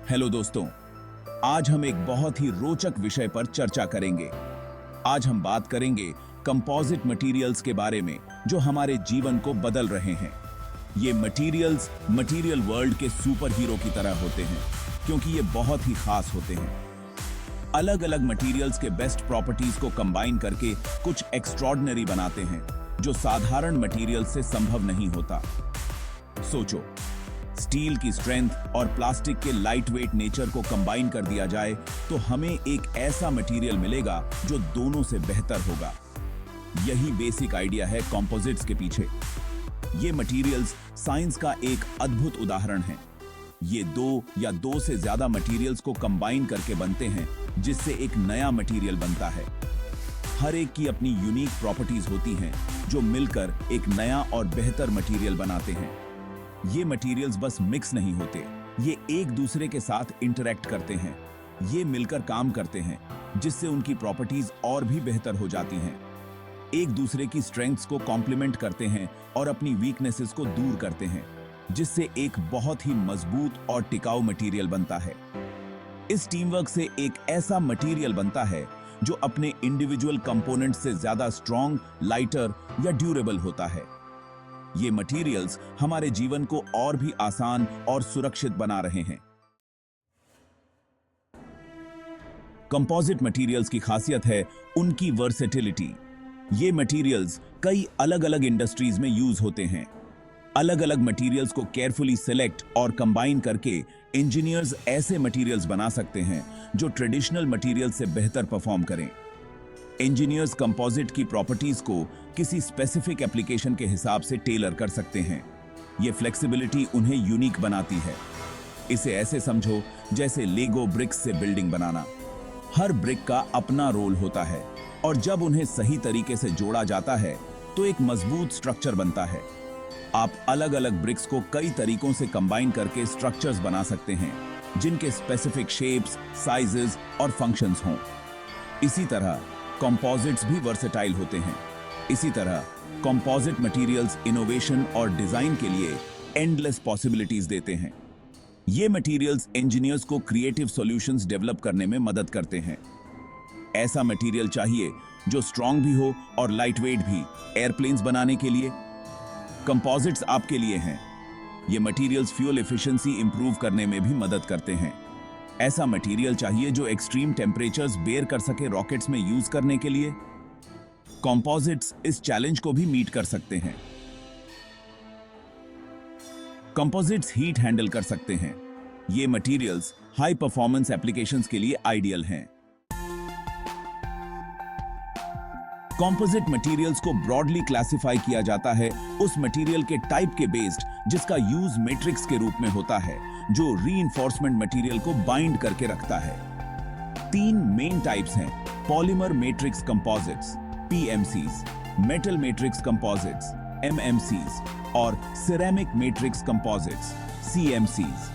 Hello दोस्तों, आज हम एक बहुत ही रोचक विषय पर चर्चा करेंगे। आज हम बात करेंगे कंपोजिट मटेरियल्स के बारे में जो हमारे जीवन को बदल रहे हैं। ये मटेरियल्स मटेरियल वर्ल्ड के सुपर हीरो की तरह होते हैं क्योंकि ये बहुत ही खास होते हैं। अलग अलग मटेरियल्स के बेस्ट प्रॉपर्टीज को कंबाइन करके कुछ एक्स्ट्रॉर्डिनरी बनाते हैं जो साधारण मटेरियल्स से संभव नहीं होता। सोचो, स्टील की स्ट्रेंथ और प्लास्टिक के लाइट वेट नेचर को कंबाइन कर दिया जाए तो हमें एक ऐसा मटेरियल मिलेगा जो दोनों से बेहतर होगा। यही बेसिक आइडिया है कंपोजिट्स के पीछे। ये मटेरियल्स साइंस का एक अद्भुत उदाहरण है। ये दो या दो से ज्यादा मटेरियल्स को कंबाइन करके बनते हैं जिससे एक नया मटेरियल बनता है। हर एक की अपनी यूनिक प्रॉपर्टीज होती हैं जो मिलकर एक नया और बेहतर मटेरियल बनाते हैं। ये मटेरियल्स बस मिक्स नहीं होते, ये एक दूसरे के साथ इंटरैक्ट करते हैं। ये मिलकर काम करते हैं जिससे उनकी प्रॉपर्टीज और भी बेहतर हो जाती हैं। एक दूसरे की स्ट्रेंथ्स को कॉम्प्लीमेंट करते हैं और अपनी वीकनेसेस को दूर करते हैं जिससे एक बहुत ही मजबूत और टिकाऊ मटेरियल बनता है। इस टीम वर्क से एक ऐसा मटेरियल बनता है जो अपने इंडिविजुअल कंपोनेंट्स से ज्यादा स्ट्रॉन्ग, लाइटर या ड्यूरेबल होता है। ये मटेरियल्स हमारे जीवन को और भी आसान और सुरक्षित बना रहे हैं। कंपोजिट मटेरियल्स की खासियत है उनकी वर्सेटिलिटी। ये मटेरियल्स कई अलग अलग इंडस्ट्रीज में यूज होते हैं। अलग अलग मटेरियल्स को केयरफुली सिलेक्ट और कंबाइन करके इंजीनियर्स ऐसे मटेरियल्स बना सकते हैं जो ट्रेडिशनल मटेरियल से बेहतर परफॉर्म करें। इंजीनियर्स कंपोजिट की प्रॉपर्टीज को किसी स्पेसिफिक एप्लीकेशन के हिसाब से टेलर कर सकते हैं। ये फ्लेक्सिबिलिटी उन्हें यूनिक बनाती है। इसे ऐसे समझो जैसे लेगो ब्रिक्स से बिल्डिंग बनाना। हर ब्रिक का अपना रोल होता है और जब उन्हें सही तरीके से जोड़ा जाता है तो एक मजबूत स्ट्रक्चर बनता है। आप अलग अलग ब्रिक्स को कई तरीकों से कंबाइन करके स्ट्रक्चर्स बना सकते हैं जिनके स्पेसिफिक शेप्स, साइजेस और फंक्शंस हों। इसी तरह कंपोजिट्स भी वर्सेटाइल होते हैं। इसी तरह कंपोजिट मटेरियल्स इनोवेशन और डिजाइन के लिए एंडलेस पॉसिबिलिटीज देते हैं। ये मटेरियल्स इंजीनियर्स को क्रिएटिव सॉल्यूशंस डेवलप करने में मदद करते हैं। ऐसा मटेरियल चाहिए जो स्ट्रॉन्ग भी हो और लाइट वेट भी, एयरप्लेन्स बनाने के लिए। कंपोजिट्स आपके लिए हैं। ये मटेरियल्स फ्यूल एफिशिएंसी इंप्रूव करने में भी मदद करते हैं। ऐसा मटेरियल चाहिए जो एक्सट्रीम टेम्परेचर्स बेयर कर सके रॉकेट्स में यूज करने के लिए। कंपोजिट्स इस चैलेंज को भी मीट कर सकते हैं। कंपोजिट्स हीट हैंडल कर सकते हैं। ये मटेरियल्स हाई परफॉर्मेंस एप्लीकेशंस के लिए आइडियल हैं। कंपोजिट मटेरियल्स को ब्रॉडली क्लासिफाई किया जाता है उस मटेरियल के टाइप के बेस्ड जिसका यूज मैट्रिक्स के रूप में होता है, जो रीइंफोर्समेंट मटेरियल को बाइंड करके रखता है। तीन मेन टाइप्स हैं: polymer matrix composites (PMCs), metal matrix composites (MMCs) और सिरेमिक मैट्रिक्स कंपोजिट्स (सीएमसीज).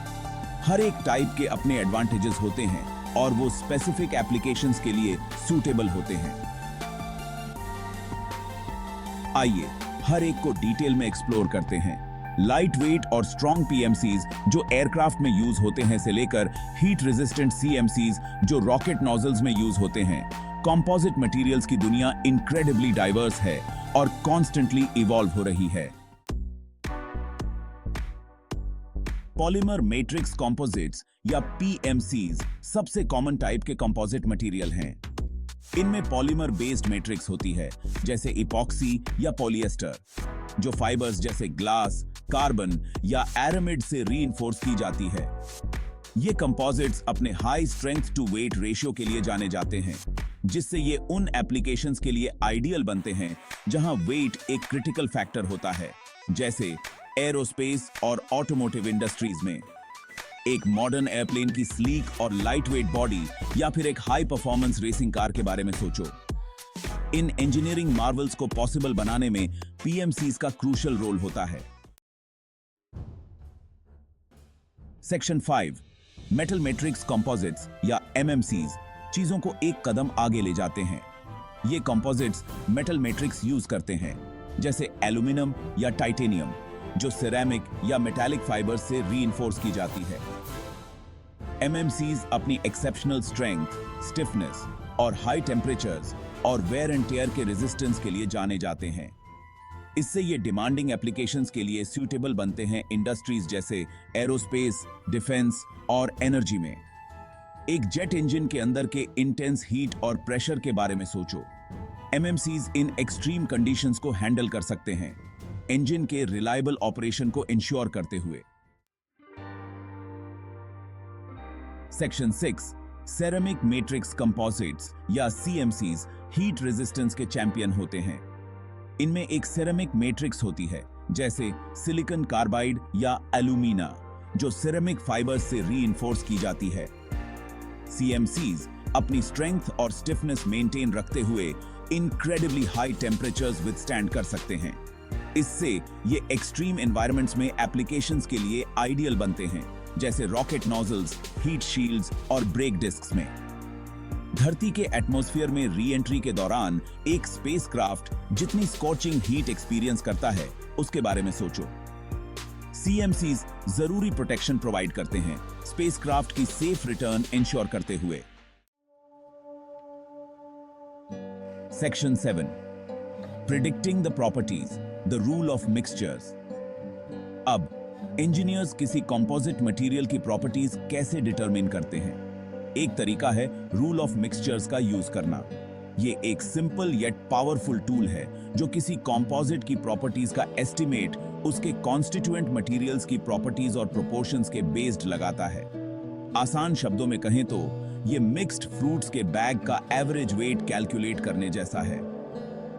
हर एक टाइप के अपने एडवांटेजेस होते हैं और वो स्पेसिफिक एप्लीकेशंस के लिए सूटेबल होते हैं। आइए हर एक को डिटेल में एक्सप्लोर करते हैं। लाइट वेट और स्ट्रॉन्ग पीएमसीज जो एयरक्राफ्ट में यूज होते हैं से लेकर हीट रेजिस्टेंट सीएमसीज जो रॉकेट नोजल्स में यूज होते हैं। कंपोजिट मटेरियल्स की दुनिया इनक्रेडिबली डाइवर्स है और कॉन्स्टेंटली इवॉल्व हो रही है। पॉलीमर मैट्रिक्स कंपोजिट्स या पीएमसीज सबसे कॉमन टाइप के कंपोजिट मटेरियल हैं। इनमें पॉलीमर बेस्ड मैट्रिक्स होती है जैसे इपॉक्सी या पॉलिएस्टर, जो फाइबर्स जैसे ग्लास, कार्बन या एरामिड से रीइंफोर्स की जाती है। ये कंपोजिट्स अपने high strength to weight ratio के लिए जाने जाते हैं, जिससे ये उन एप्लीकेशंस के लिए आइडियल बनते हैं जहां वेट एक क्रिटिकल फैक्टर होता है, जैसे एरोस्पेस और ऑटोमोटिव इंडस्ट्रीज में। एक मॉडर्न एयरप्लेन की स्लीक और लाइट वेट बॉडी या फिर एक हाई परफॉर्मेंस रेसिंग कार के बारे में सोचो। इन इंजीनियरिंग मार्वल्स को पॉसिबल बनाने में पीएमसीज का क्रूशियल रोल होता है। सेक्शन 5 मेटल मैट्रिक्स कंपोजिट्स या एमएमसीज चीजों को एक कदम आगे ले जाते हैं। ये कंपोजिट्स मेटल मैट्रिक्स यूज करते हैं जैसे एल्यूमिनियम या टाइटेनियम, जो सिरेमिक या मेटालिक फाइबर से रीइंफोर्स की जाती है। एमएमसीज अपनी एक्सेप्शनल स्ट्रेंथ, स्टिफनेस और हाई टेम्परेचर्स और वेयर एंड टेयर के रेजिस्टेंस के लिए जाने जाते हैं। इससे ये डिमांडिंग एप्लीकेशंस के लिए सूटेबल बनते हैं इंडस्ट्रीज जैसे एरोस्पेस, डिफेंस और एनर्जी में। एक जेट इंजन के अंदर के इंटेंस हीट और प्रेशर के बारे में सोचो। एमएमसीज इन एक्सट्रीम कंडीशंस को हैंडल कर सकते हैं, इंजन के रिलायबल ऑपरेशन को इंश्योर करते हुए। सेक्शन 6 सेरेमिक मैट्रिक्स कंपोजिट्स या सीएमसीज हीट रेजिस्टेंस के चैंपियन होते हैं। इनमें एक सेरेमिक मैट्रिक्स होती है, जैसे सिलिकॉन कार्बाइड या एल्यूमिना, जो सेरेमिक फाइबर्स से रीइंफोर्स की जाती है। सीएमसीज अपनी स्ट्रेंथ और स्टिफनेस मेंटेन रखते हुए इनक्रेडिबली हाई टेम्परेचर्स विथस्टैंड कर सकते हैं। इससे ये एक्सट्रीम एनवायरनमेंट्स में एप्लीकेशंस के लिए आइडियल बनते हैं, जैसे रॉकेट नोजल्स, हीट शील्ड्स और ब्रेक डिस्क्स में। धरती के एटमॉस्फेयर में री एंट्री के दौरान एक स्पेसक्राफ्ट जितनी स्कॉचिंग हीट एक्सपीरियंस करता है, उसके बारे में सोचो। सीएमसीज जरूरी प्रोटेक्शन प्रोवाइड करते हैं, स्पेसक्राफ्ट की सेफ रिटर्न इंश्योर करते हुए। Section 7 predicting the properties, the rule of mixtures. अब इंजीनियर्स किसी कंपोजिट मटेरियल की प्रॉपर्टीज कैसे डिटरमिन करते हैं? एक तरीका है रूल ऑफ मिक्सचर्स का यूज करना। ये एक सिंपल येट पावरफुल टूल है जो किसी कंपोजिट की प्रॉपर्टीज का एस्टिमेट उसके कॉन्स्टिट्यूएंट मटेरियल्स की प्रॉपर्टीज और प्रोपोर्शंस के बेस्ड लगाता है। आसान शब्दों में कहें तो ये मिक्स्ड फ्रूट्स के बैग का एवरेज वेट कैलकुलेट करने जैसा है।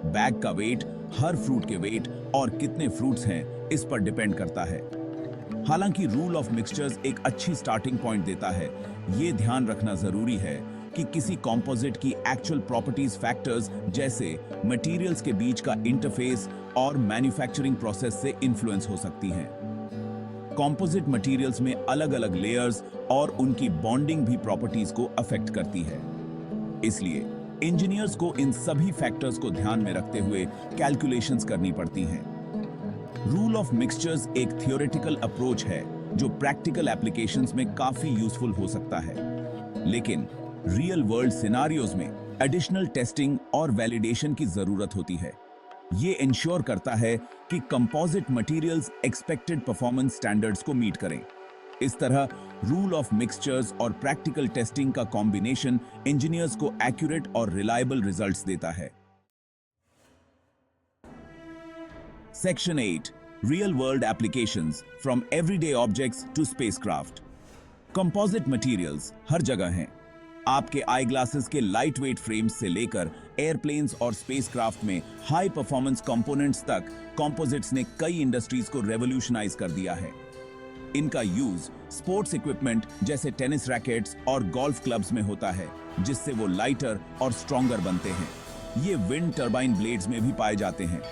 बैग का वेट हर फ्रूट के वेट और कितने फ्रूट्स हैं इस पर डिपेंड करता है। हालांकि रूल ऑफ मिक्सचर्स एक अच्छी स्टार्टिंग पॉइंट देता है, ये ध्यान रखना जरूरी है कि किसी composite key actual properties factors जैसे मटेरियल्स के बीच का इंटरफेस और मैन्युफैक्चरिंग प्रोसेस से इन्फ्लुएंस हो सकती हैं। कंपोजिट मटेरियल्स में अलग-अलग लेयर्स और उनकी बॉन्डिंग भी प्रॉपर्टीज को अफेक्ट करती है। इसलिए इंजीनियर्स को इन सभी फैक्टर्स को ध्यान में रखते हुए कैलकुलेशंस करनी पड़ती हैं। रूल ऑफ मिक्सचर्स एक थियोरेटिकल अप्रोच है जो प्रैक्टिकल एप्लीकेशंस में काफी यूजफुल हो सकता है, लेकिन रियल वर्ल्ड सिनारियोज में एडिशनल टेस्टिंग और वैलिडेशन की जरूरत होती है। ये इंश्योर करता है कि composite materials expected performance standards को मीट करें। इस तरह रूल ऑफ मिक्सचर्स और प्रैक्टिकल टेस्टिंग का कॉम्बिनेशन इंजीनियर्स को एक्यूरेट और रिलायबल रिजल्ट्स देता है। Section 8 Real World Applications From Everyday Objects to Spacecraft। Composite materials हर जगह हैं। आपके आई ग्लासेस के लाइट वेट फ्रेम्स से लेकर एयरप्लेन्स और स्पेसक्राफ्ट में हाई परफॉर्मेंस कंपोनेंट्स तक कंपोजिट्स ने कई इंडस्ट्रीज को रेवोल्यूशनाइज कर दिया है। इनका यूज स्पोर्ट्स इक्विपमेंट जैसे टेनिस रैकेट्स और गोल्फ क्लब्स में होता है, जिससे वो लाइटर और स्ट्रॉन्गर बनते हैं। ये विंड टर्बाइन ब्लेड्स में भी पाए जाते हैं,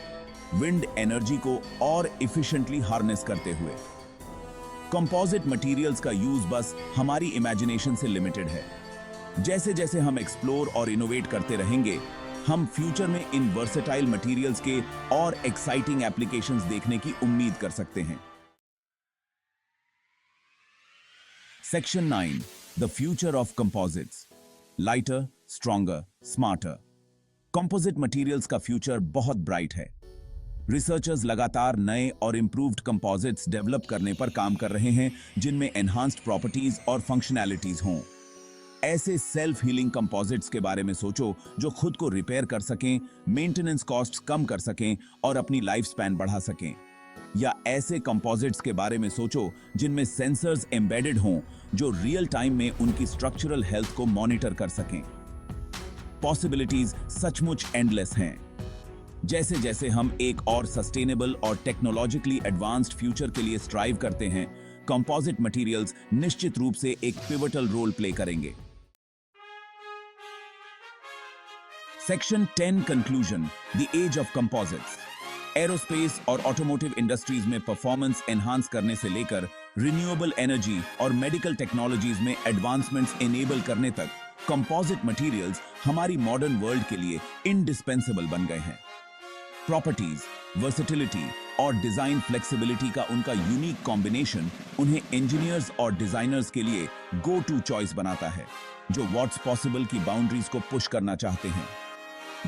विंड एनर्जी को और इफिशिएंटली हार्नेस करते हुए। कंपोजिट मटेरियल्स का यूज बस हमारी इमेजिनेशन से लिमिटेड है। जैसे जैसे हम एक्सप्लोर और इनोवेट करते रहेंगे, हम फ्यूचर में इन वर्सेटाइल मटेरियल्स के और एक्साइटिंग एप्लीकेशंस देखने की उम्मीद कर सकते हैं। Section 9 the future of composites. Lighter, stronger, smarter. Composite materials का फ्यूचर बहुत ब्राइट है। रिसर्चर्स लगातार नए और इंप्रूव्ड कंपोजिट्स डेवलप करने पर काम कर रहे हैं, जिनमें एनहांस्ड प्रॉपर्टीज और फंक्शनैलिटीज हों। ऐसे सेल्फ हीलिंग कंपोजिट्स के बारे में सोचो जो खुद को रिपेयर कर सकें, मेंटेनेंस कॉस्ट्स कम कर सकें और अपनी लाइफ स्पैन बढ़ा सकें। या ऐसे कंपोजिट्स के बारे में सोचो जिनमें सेंसर्स एम्बेडेड हों जो रियल टाइम में उनकी स्ट्रक्चरल हेल्थ को मॉनिटर कर सकें। पॉसिबिलिटीज सचमुच एंडलेस हैं। जैसे जैसे हम एक और सस्टेनेबल और टेक्नोलॉजिकली एडवांस्ड फ्यूचर के लिए स्ट्राइव करते हैं, कंपोजिट मटेरियल्स निश्चित रूप से एक पिवटल रोल प्ले करेंगे। Section 10 conclusion, the age of composites. Aerospace और ऑटोमोटिव इंडस्ट्रीज में परफॉर्मेंस एनहांस करने से लेकर रिन्यूएबल एनर्जी और मेडिकल टेक्नोलॉजीज में एडवांसमेंट्स एनेबल करने तक कंपोजिट मटेरियल्स हमारी मॉडर्न वर्ल्ड के लिए इंडिस्पेंसेबल बन गए हैं। प्रॉपर्टीज, वर्सेटिलिटी और डिजाइन फ्लेक्सिबिलिटी का उनका यूनिक कॉम्बिनेशन उन्हें इंजीनियर्स और डिजाइनर्स के लिए गो टू चॉइस बनाता है, जो व्हाट्स पॉसिबल की बाउंड्रीज को पुश करना चाहते हैं।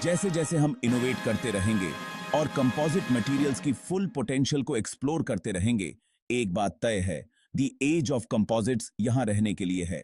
जैसे जैसे हम इनोवेट करते रहेंगे और कंपोजिट मटेरियल्स की फुल पोटेंशियल को एक्सप्लोर करते रहेंगे, एक बात तय है, द एज ऑफ कंपोजिट्स यहां रहने के लिए है।